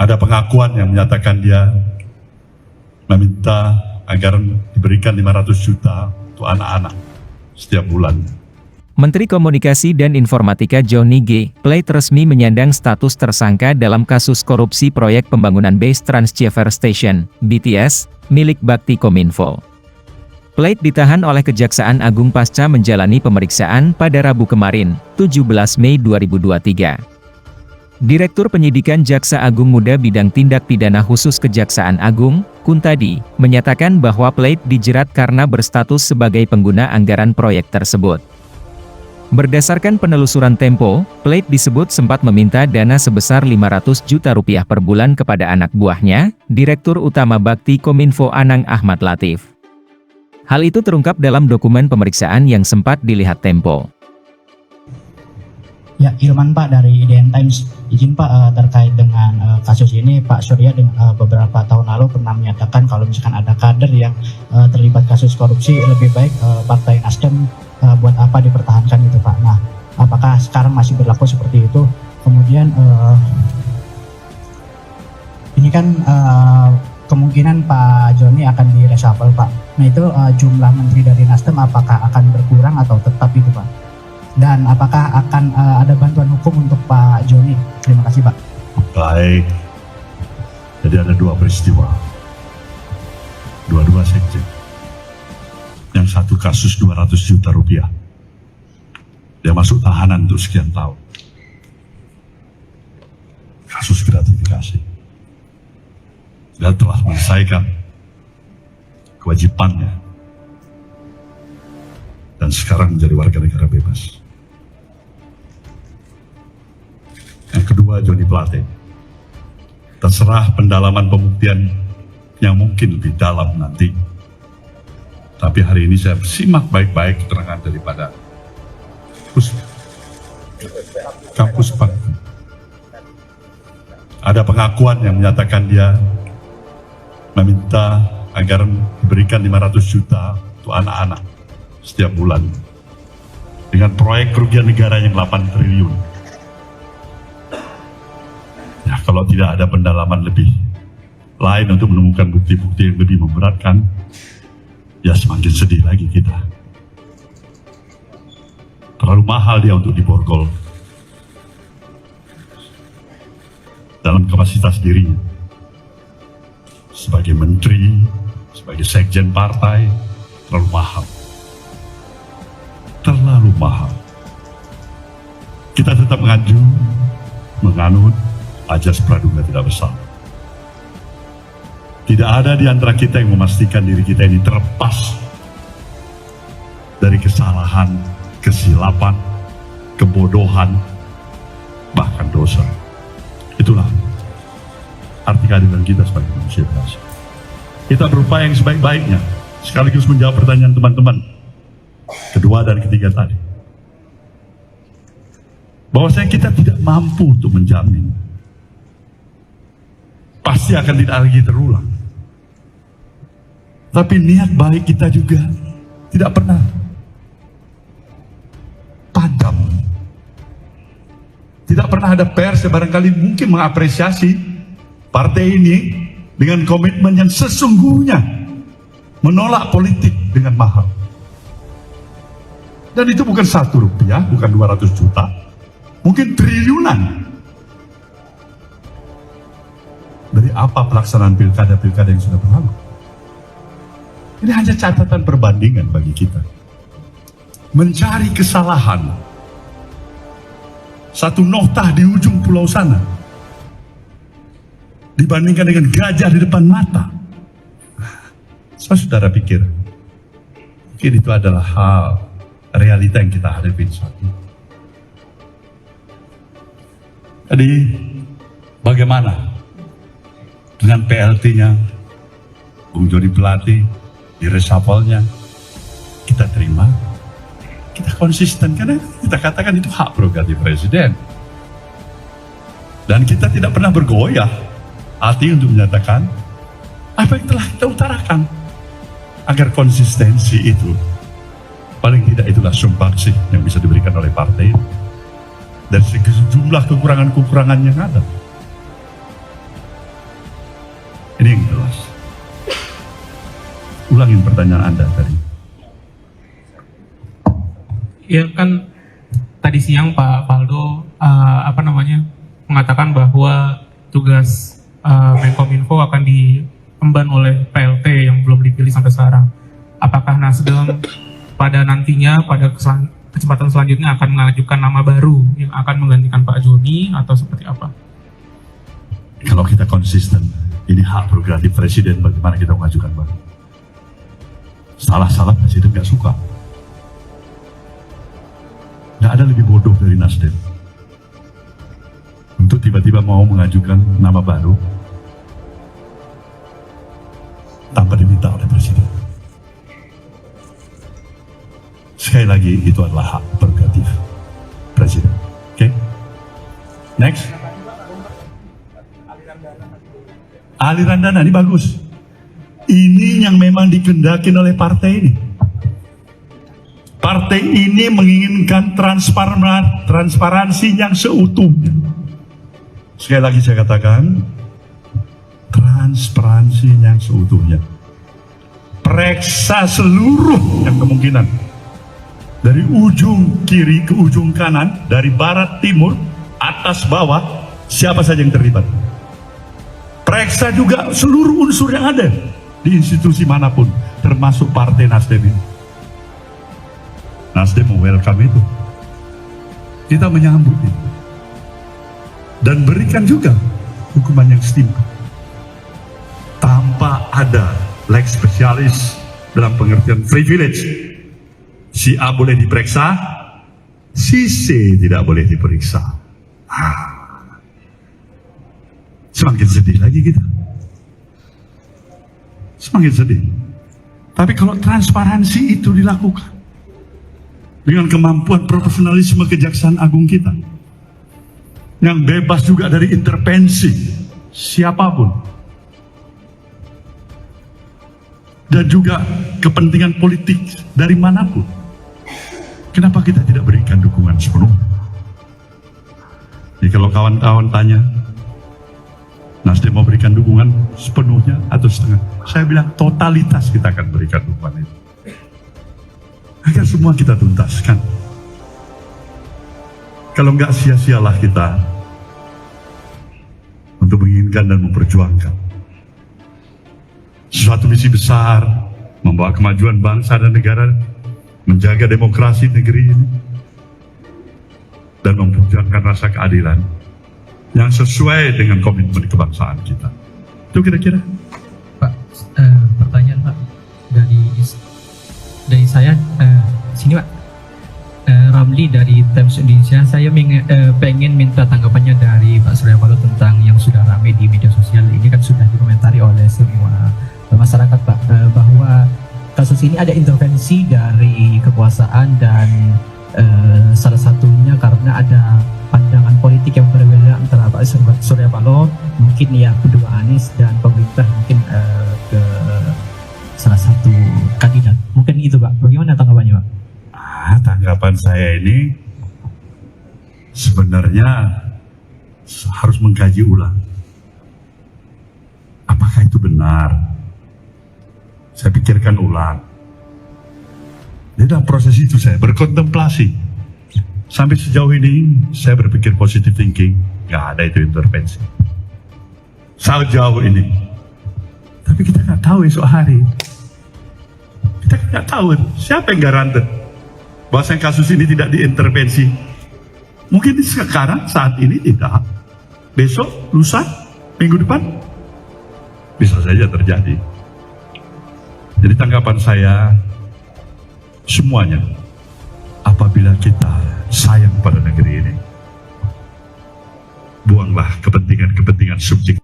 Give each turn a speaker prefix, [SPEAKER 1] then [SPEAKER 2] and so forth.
[SPEAKER 1] Ada pengakuan yang menyatakan dia meminta agar diberikan 500 juta untuk anak-anak setiap bulan.
[SPEAKER 2] Menteri Komunikasi dan Informatika Johnny G. Plate resmi menyandang status tersangka dalam kasus korupsi proyek pembangunan base Transceiver Station, BTS, milik Bakti Kominfo. Plate ditahan oleh Kejaksaan Agung pasca menjalani pemeriksaan pada Rabu kemarin, 17 Mei 2023. Direktur Penyidikan Jaksa Agung Muda Bidang Tindak Pidana Khusus Kejaksaan Agung, Kuntadi, menyatakan bahwa Plate dijerat karena berstatus sebagai pengguna anggaran proyek tersebut. Berdasarkan penelusuran Tempo, Plate disebut sempat meminta dana sebesar 500 juta rupiah per bulan kepada anak buahnya, Direktur Utama Bakti Kominfo Anang Ahmad Latif. Hal itu terungkap dalam dokumen pemeriksaan yang sempat dilihat Tempo.
[SPEAKER 3] Ya, Ilman Pak dari IDN Times. Izin Pak, terkait dengan kasus ini, Pak Surya beberapa tahun lalu pernah menyatakan kalau misalkan ada kader yang terlibat kasus korupsi, lebih baik Partai Nasdem buat apa dipertahankan gitu Pak. Nah, apakah sekarang masih berlaku seperti itu? Kemudian ini kan kemungkinan Pak Joni akan direshuffle Pak. Nah itu jumlah menteri dari Nasdem apakah akan berkurang atau tetap itu Pak? Dan apakah akan ada bantuan hukum untuk Pak Joni? Terima kasih Pak.
[SPEAKER 1] Baik, jadi ada dua peristiwa, dua-dua sekjen. Yang satu kasus 200 juta rupiah, dia masuk tahanan untuk sekian tahun. Kasus gratifikasi, dia telah menyelesaikan kewajibannya dan sekarang menjadi warga negara bebas. Yang kedua, Johnny Plate. Terserah pendalaman pembuktian yang mungkin lebih dalam nanti. Tapi hari ini saya simak baik-baik keterangan daripada kampus Pak. Ada pengakuan yang menyatakan dia meminta agar diberikan 500 juta untuk anak-anak setiap bulan. Dengan proyek kerugian negara yang 8 triliun. Ya, kalau tidak ada pendalaman lebih lain untuk menemukan bukti-bukti yang lebih memberatkan, ya semakin sedih lagi kita. Terlalu mahal dia untuk diborgol dalam kapasitas dirinya sebagai menteri, sebagai sekjen partai. Terlalu mahal, terlalu mahal. Kita tetap menganut ajas praduga tidak bersalah. Tidak ada di antara kita yang memastikan diri kita ini terlepas dari kesalahan, kesilapan, kebodohan, bahkan dosa. Itulah arti keadilan kita sebagai manusia biasa. Kita berupaya yang sebaik-baiknya, sekaligus menjawab pertanyaan teman-teman kedua dan ketiga tadi. Bahwasanya kita tidak mampu untuk menjamin pasti akan tidak lagi terulang. Tapi niat baik kita juga tidak pernah padam. Tidak pernah ada pers yang barangkali mungkin mengapresiasi partai ini dengan komitmen yang sesungguhnya menolak politik dengan mahal. Dan itu bukan 1 rupiah, bukan 200 juta, mungkin triliunan. Dari apa pelaksanaan pilkada-pilkada yang sudah berlalu. Ini hanya catatan perbandingan bagi kita. Mencari kesalahan. Satu noktah di ujung pulau sana dibandingkan dengan gajah di depan mata. Saudara pikir mungkin itu adalah hal realita yang kita hadapi saat ini. Jadi bagaimana dengan PLT-nya Bung Johnny Plate, di reshuffle-nya kita terima, kita konsisten karena kita katakan itu hak prerogatif presiden. Dan kita tidak pernah bergoyah hati untuk menyatakan apa yang telah kita utarakan, agar konsistensi itu paling tidak itulah sumbangsih yang bisa diberikan oleh partai dari sejumlah kekurangan-kekurangan yang ada. Ini yang jelas. Ulangin pertanyaan Anda tadi.
[SPEAKER 4] Ya kan tadi siang Pak Faldo mengatakan bahwa tugas Menkominfo akan diemban oleh PLT yang belum dipilih sampai sekarang. Apakah Nasdem pada nantinya pada kesempatan selanjutnya akan mengajukan nama baru yang akan menggantikan Pak Joni atau seperti apa?
[SPEAKER 1] Kalau kita konsisten, ini hak prerogatif presiden bagaimana kita mengajukan baru. Salah-salah presiden nggak suka. Nggak ada lebih bodoh dari Nasdem untuk tiba-tiba mau mengajukan nama baru tanpa diminta oleh presiden. Sekali lagi, itu adalah hak prerogatif presiden. Oke? Next. Aliran dana ini bagus. Ini yang memang dikehendakin oleh partai ini. Partai ini menginginkan transparansi yang seutuhnya. Sekali lagi saya katakan, transparansi yang seutuhnya. Periksa seluruh yang kemungkinan. Dari ujung kiri ke ujung kanan, dari barat timur, atas bawah, siapa saja yang terlibat. Periksa juga seluruh unsur yang ada di institusi manapun, termasuk partai Nasdem ini. Nasdem welcome itu. Kita menyambut itu. Dan berikan juga hukuman yang setimpal. Tanpa ada lex spesialis dalam pengertian privilege. Si A boleh diperiksa, si C tidak boleh diperiksa. Semakin sedih lagi kita. Semakin sedih. Tapi kalau transparansi itu dilakukan dengan kemampuan profesionalisme Kejaksaan Agung kita yang bebas juga dari intervensi siapapun dan juga kepentingan politik dari manapun, kenapa kita tidak berikan dukungan sepenuhnya? Jadi kalau kawan-kawan tanya, Nasdem mau berikan dukungan sepenuhnya atau setengah? Saya bilang totalitas kita akan berikan dukungan itu. Agar semua kita tuntaskan. Kalau enggak, sia-sialah kita untuk menginginkan dan memperjuangkan suatu misi besar, membawa kemajuan bangsa dan negara, menjaga demokrasi negeri ini, dan memperjuangkan rasa keadilan yang sesuai dengan komitmen kebangsaan kita. Itu kira-kira.
[SPEAKER 5] Pak, pertanyaan Pak dari saya sini Pak, Ramli dari Times Indonesia. Saya pengen minta tanggapannya dari Pak Surya Paloh tentang yang sudah ramai di media sosial ini, kan sudah dikomentari oleh semua masyarakat Pak, bahwa kasus ini ada intervensi dari kekuasaan dan salah satunya karena ada pandangan politik yang berbeda antara Pak Surya Paloh, mungkin ya kedua Anies, dan pemerintah mungkin ke salah satu kandidat. Mungkin itu Pak. Bagaimana tanggapannya Pak?
[SPEAKER 1] Tanggapan saya ini sebenarnya harus mengkaji ulang. Apakah itu benar? Saya pikirkan ulang. Di dalam proses itu saya berkontemplasi. Sampai sejauh ini saya berpikir positive thinking, nggak ada itu intervensi. Sejauh ini. Tapi kita nggak tahu esok hari. Kita nggak tahu siapa yang garanti bahwa kasus ini tidak diintervensi. Mungkin sekarang, saat ini tidak. Besok, lusa, minggu depan, bisa saja terjadi. Jadi tanggapan saya, semuanya, apabila kita sayang pada negeri ini, buanglah kepentingan-kepentingan subjektif.